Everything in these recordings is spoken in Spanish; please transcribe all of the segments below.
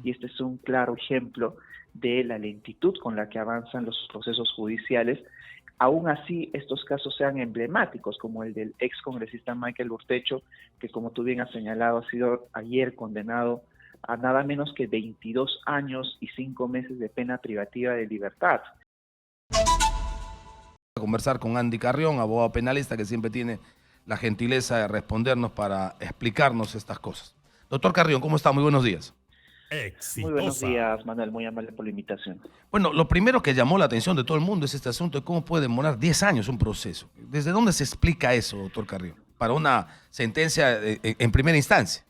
y este es un claro ejemplo de la lentitud con la que avanzan los procesos judiciales. Aún así, estos casos sean emblemáticos, como el del ex congresista Michael Urtecho, que como tú bien has señalado, ha sido ayer condenado a nada menos que 22 años y 5 meses de pena privativa de libertad. Conversar con Andy Carrión, abogado penalista, que siempre tiene la gentileza de respondernos para explicarnos estas cosas. Doctor Carrión, ¿cómo está? Muy buenos días. Muy buenos días, Manuel, muy amable por la invitación. Bueno, lo primero que llamó la atención de todo el mundo es este asunto de cómo puede demorar 10 años un proceso. ¿Desde dónde se explica eso, doctor Carrión, para una sentencia en primera instancia?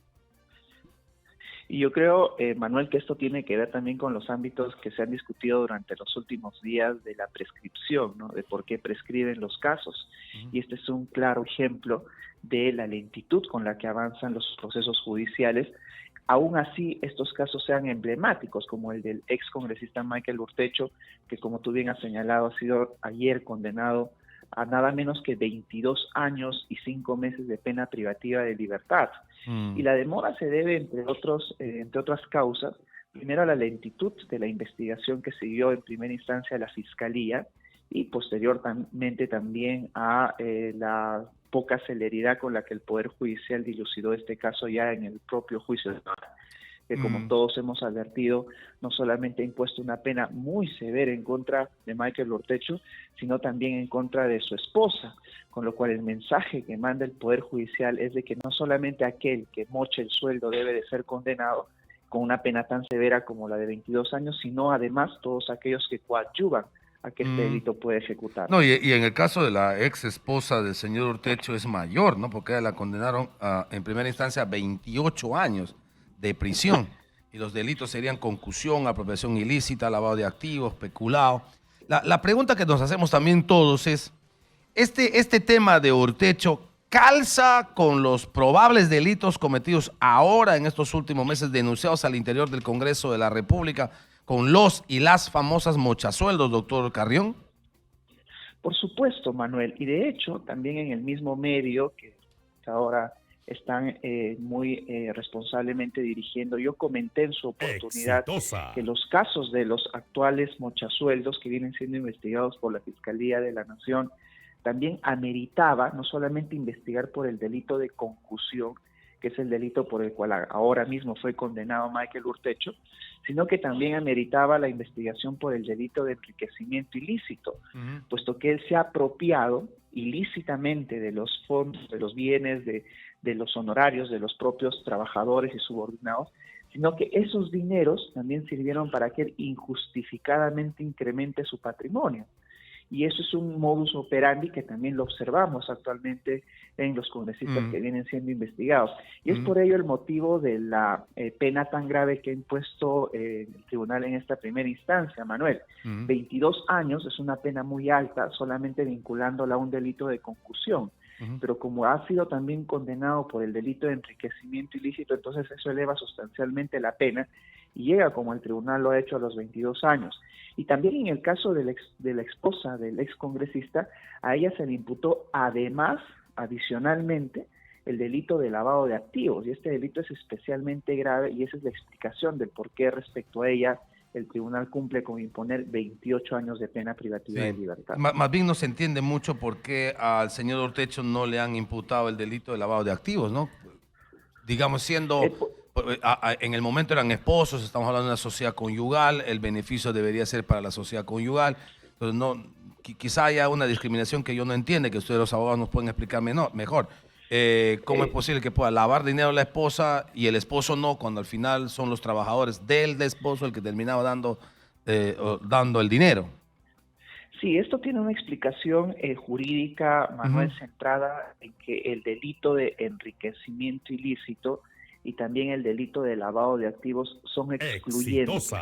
Y yo creo, Manuel, que esto tiene que ver también con los ámbitos que se han discutido durante los últimos días de la prescripción, ¿no? De por qué prescriben los casos. Y este es un claro ejemplo de la lentitud con la que avanzan los procesos judiciales. Aún así, estos casos sean emblemáticos, como el del ex congresista Michael Urtecho, que como tú bien has señalado, ha sido ayer condenado a nada menos que 22 años y 5 meses de pena privativa de libertad. Y la demora se debe, entre otras causas, primero a la lentitud de la investigación que siguió en primera instancia la Fiscalía y posteriormente también a la poca celeridad con la que el Poder Judicial dilucidó este caso ya en el propio juicio de paz, que como todos hemos advertido, no solamente ha impuesto una pena muy severa en contra de Michael Urtecho, sino también en contra de su esposa, con lo cual el mensaje que manda el Poder Judicial es de que no solamente aquel que moche el sueldo debe de ser condenado con una pena tan severa como la de 22 años, sino además todos aquellos que coadyuvan a que este delito pueda ejecutar. No, y en el caso de la ex esposa del señor Urtecho es mayor, ¿no? Porque a ella la condenaron en primera instancia a 28 años de prisión. Y los delitos serían concusión, apropiación ilícita, lavado de activos, peculado. La pregunta que nos hacemos también todos es, este tema de Urtecho calza con los probables delitos cometidos ahora en estos últimos meses denunciados al interior del Congreso de la República con los y las famosas mochasueldos, doctor Carrión. Por supuesto, Manuel, y de hecho también en el mismo medio que ahora están muy responsablemente dirigiendo, yo comenté en su oportunidad que los casos de los actuales mochasueldos que vienen siendo investigados por la Fiscalía de la Nación también ameritaba no solamente investigar por el delito de concusión, que es el delito por el cual ahora mismo fue condenado Michael Urtecho, sino que también ameritaba la investigación por el delito de enriquecimiento ilícito, puesto que él se ha apropiado ilícitamente de los fondos, de los bienes, de los honorarios de los propios trabajadores y subordinados, sino que esos dineros también sirvieron para que él injustificadamente incremente su patrimonio. Y eso es un modus operandi que también lo observamos actualmente en los congresistas que vienen siendo investigados. Y es por ello el motivo de la pena tan grave que ha impuesto el tribunal en esta primera instancia, Manuel. 22 años es una pena muy alta, solamente vinculándola a un delito de concusión. Pero como ha sido también condenado por el delito de enriquecimiento ilícito, entonces eso eleva sustancialmente la pena y llega, como el tribunal lo ha hecho, a los 22 años. Y también en el caso de la esposa del ex congresista, a ella se le imputó además, adicionalmente, el delito de lavado de activos, y este delito es especialmente grave y esa es la explicación del por qué respecto a ella el tribunal cumple con imponer 28 años de pena privativa de libertad. Más bien no se entiende mucho por qué al señor Urtecho no le han imputado el delito de lavado de activos, ¿no? Digamos, siendo, en el momento eran esposos, estamos hablando de una sociedad conyugal, el beneficio debería ser para la sociedad conyugal, entonces no, quizá haya una discriminación que yo no entiendo, que ustedes los abogados nos pueden explicar mejor. ¿Cómo es posible que pueda lavar dinero la esposa y el esposo no, cuando al final son los trabajadores del esposo el que terminaba dando el dinero? Sí, esto tiene una explicación jurídica, Manuel, centrada en que el delito de enriquecimiento ilícito y también el delito de lavado de activos son excluyentes.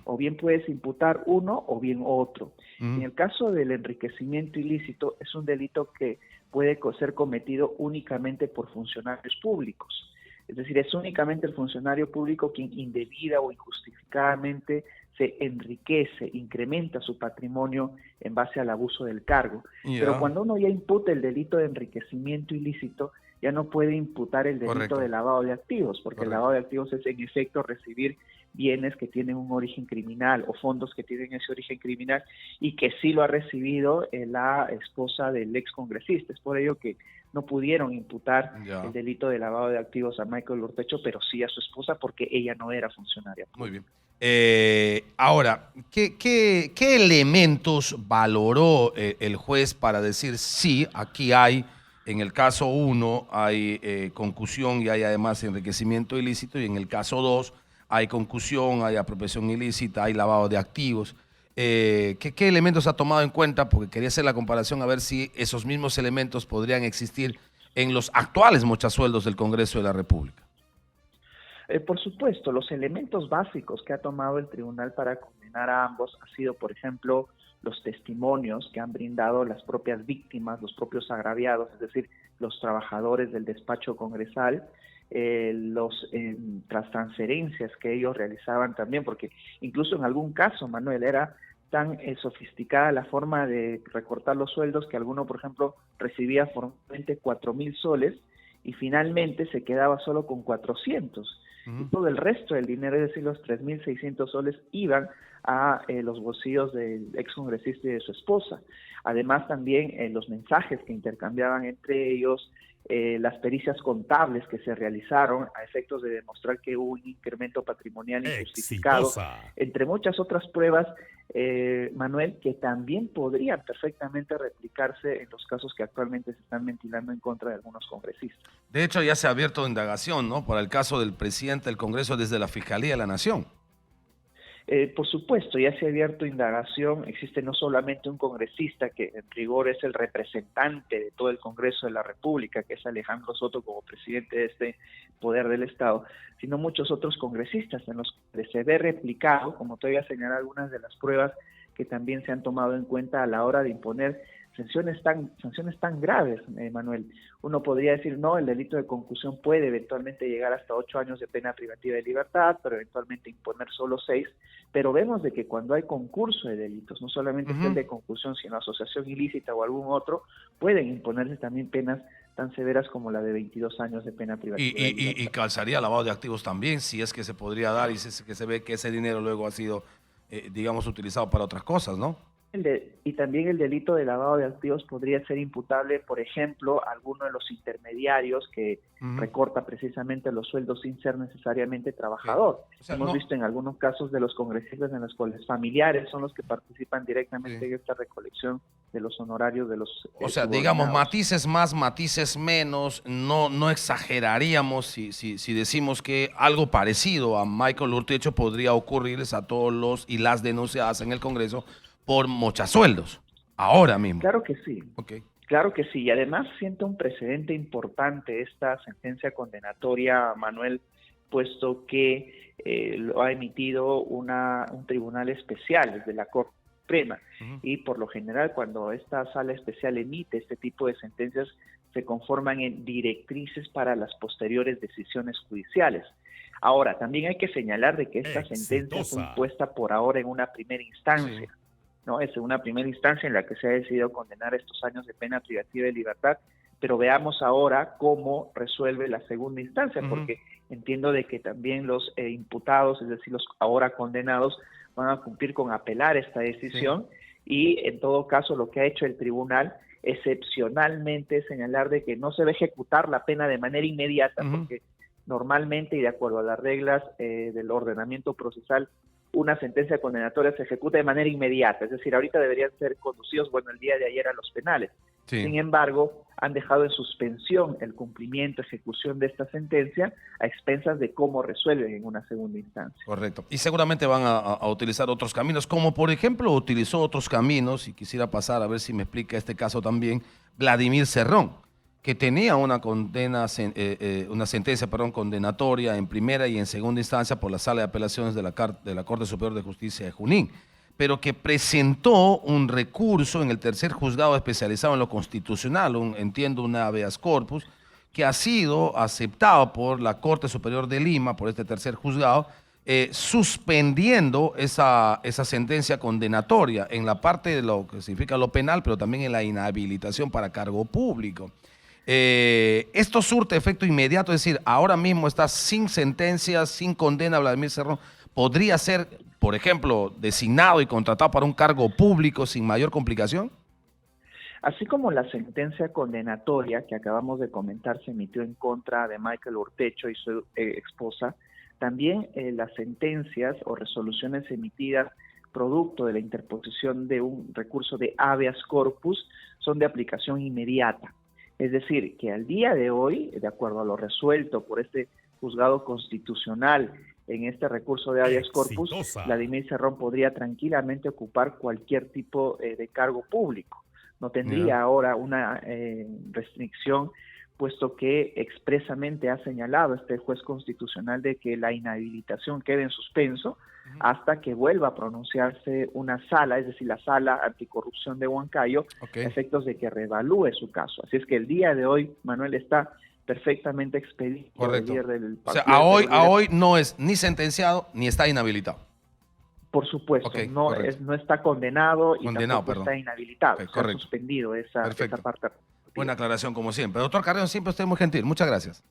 O bien puedes imputar uno o bien otro. En el caso del enriquecimiento ilícito, es un delito que puede ser cometido únicamente por funcionarios públicos. Es decir, es únicamente el funcionario público quien indebida o injustificadamente se enriquece, incrementa su patrimonio en base al abuso del cargo. Pero cuando uno ya imputa el delito de enriquecimiento ilícito, ya no puede imputar el delito Correcto. de lavado de activos, porque Correcto. el lavado de activos es en efecto recibir bienes que tienen un origen criminal o fondos que tienen ese origen criminal y que sí lo ha recibido la esposa del ex congresista. Es por ello que no pudieron imputar el delito de lavado de activos a Michael Urtecho, pero sí a su esposa porque ella no era funcionaria. Muy bien. Ahora, ¿qué elementos valoró el juez para decir sí, aquí hay, en el caso 1 hay concusión y hay además enriquecimiento ilícito, y en el caso 2 hay concusión, hay apropiación ilícita, hay lavado de activos? ¿Qué elementos ha tomado en cuenta? Porque quería hacer la comparación a ver si esos mismos elementos podrían existir en los actuales mochasueldos del Congreso de la República. Por supuesto, los elementos básicos que ha tomado el tribunal para condenar a ambos ha sido, por ejemplo, los testimonios que han brindado las propias víctimas, los propios agraviados, es decir, los trabajadores del despacho congresal, las transferencias que ellos realizaban también, porque incluso en algún caso, Manuel, era tan sofisticada la forma de recortar los sueldos que alguno, por ejemplo, recibía formalmente 4,000 soles y finalmente se quedaba solo con 400. Y todo el resto del dinero, es decir, los 3,600 soles, iban a los bolsillos del excongresista y de su esposa. Además, también los mensajes que intercambiaban entre ellos, las pericias contables que se realizaron a efectos de demostrar que hubo un incremento patrimonial injustificado, entre muchas otras pruebas, Manuel, que también podrían perfectamente replicarse en los casos que actualmente se están ventilando en contra de algunos congresistas. De hecho, ya se ha abierto indagación, ¿no?, por el caso del presidente del Congreso desde la Fiscalía de la Nación. Por supuesto, ya se ha abierto indagación. Existe no solamente un congresista que en rigor es el representante de todo el Congreso de la República, que es Alejandro Soto como presidente de este poder del Estado, sino muchos otros congresistas en los que se ve replicado, como te voy a señalar algunas de las pruebas que también se han tomado en cuenta a la hora de imponer sanciones tan graves, Manuel. Uno podría decir, no, el delito de concusión puede eventualmente llegar hasta 8 años de pena privativa de libertad, pero eventualmente imponer solo 6, pero vemos de que cuando hay concurso de delitos, no solamente el de concusión, sino asociación ilícita o algún otro, pueden imponerse también penas tan severas como la de 22 años de pena privativa. Y calzaría lavado de activos también, si es que se podría dar y si es que se ve que ese dinero luego ha sido, digamos, utilizado para otras cosas, ¿no? Y también el delito de lavado de activos podría ser imputable, por ejemplo, a alguno de los intermediarios que recorta precisamente los sueldos sin ser necesariamente trabajador. O sea, hemos visto en algunos casos de los congresistas en los cuales familiares son los que participan directamente en esta recolección de los honorarios de los O sea, digamos, matices más, matices menos, no exageraríamos si decimos que algo parecido a Michael Urtecho podría ocurrirles a todos los y las denunciadas en el Congreso por mochasueldos, ahora mismo. Claro que sí. Okay. Claro que sí, y además sienta un precedente importante esta sentencia condenatoria, Manuel, puesto que lo ha emitido un tribunal especial desde la Corte Suprema, y por lo general cuando esta sala especial emite este tipo de sentencias se conforman en directrices para las posteriores decisiones judiciales. Ahora, también hay que señalar de que esta sentencia fue impuesta por ahora en una primera instancia. ¿No? Es una primera instancia en la que se ha decidido condenar estos años de pena privativa de libertad, pero veamos ahora cómo resuelve la segunda instancia, porque entiendo de que también los imputados, es decir, los ahora condenados, van a cumplir con apelar esta decisión, y en todo caso lo que ha hecho el tribunal excepcionalmente es señalar de que no se va a ejecutar la pena de manera inmediata, porque normalmente y de acuerdo a las reglas del ordenamiento procesal, una sentencia condenatoria se ejecuta de manera inmediata, es decir, ahorita deberían ser conducidos, el día de ayer a los penales. Sin embargo, han dejado en suspensión el cumplimiento, ejecución de esta sentencia a expensas de cómo resuelven en una segunda instancia. Correcto. Y seguramente van a utilizar otros caminos, como por ejemplo utilizó otros caminos, y quisiera pasar a ver si me explica este caso también, Vladimir Cerrón, que tenía una sentencia condenatoria en primera y en segunda instancia por la Sala de Apelaciones de la Corte Superior de Justicia de Junín, pero que presentó un recurso en el tercer juzgado especializado en lo constitucional, un habeas corpus, que ha sido aceptado por la Corte Superior de Lima, por este tercer juzgado, suspendiendo esa sentencia condenatoria en la parte de lo que significa lo penal, pero también en la inhabilitación para cargo público. Esto surte efecto inmediato, es decir, ahora mismo está sin sentencia, sin condena Vladimir Cerrón. ¿Podría ser, por ejemplo, designado y contratado para un cargo público sin mayor complicación? Así como la sentencia condenatoria que acabamos de comentar se emitió en contra de Michael Urtecho y su esposa, también las sentencias o resoluciones emitidas producto de la interposición de un recurso de habeas corpus son de aplicación inmediata. Es decir, que al día de hoy, de acuerdo a lo resuelto por este juzgado constitucional en este recurso de habeas corpus, Vladimir Cerrón podría tranquilamente ocupar cualquier tipo de cargo público. No tendría ahora una restricción, puesto que expresamente ha señalado este juez constitucional de que la inhabilitación quede en suspenso hasta que vuelva a pronunciarse una sala, es decir, la sala anticorrupción de Huancayo, a efectos de que reevalúe su caso. Así es que el día de hoy, Manuel, está perfectamente expedito. Correcto. El líder del partido, o sea, a hoy no es ni sentenciado ni está inhabilitado. Por supuesto, no está condenado y tampoco está inhabilitado. Se ha suspendido esa parte. Buena aclaración como siempre. Doctor Carreón, siempre usted muy gentil. Muchas gracias.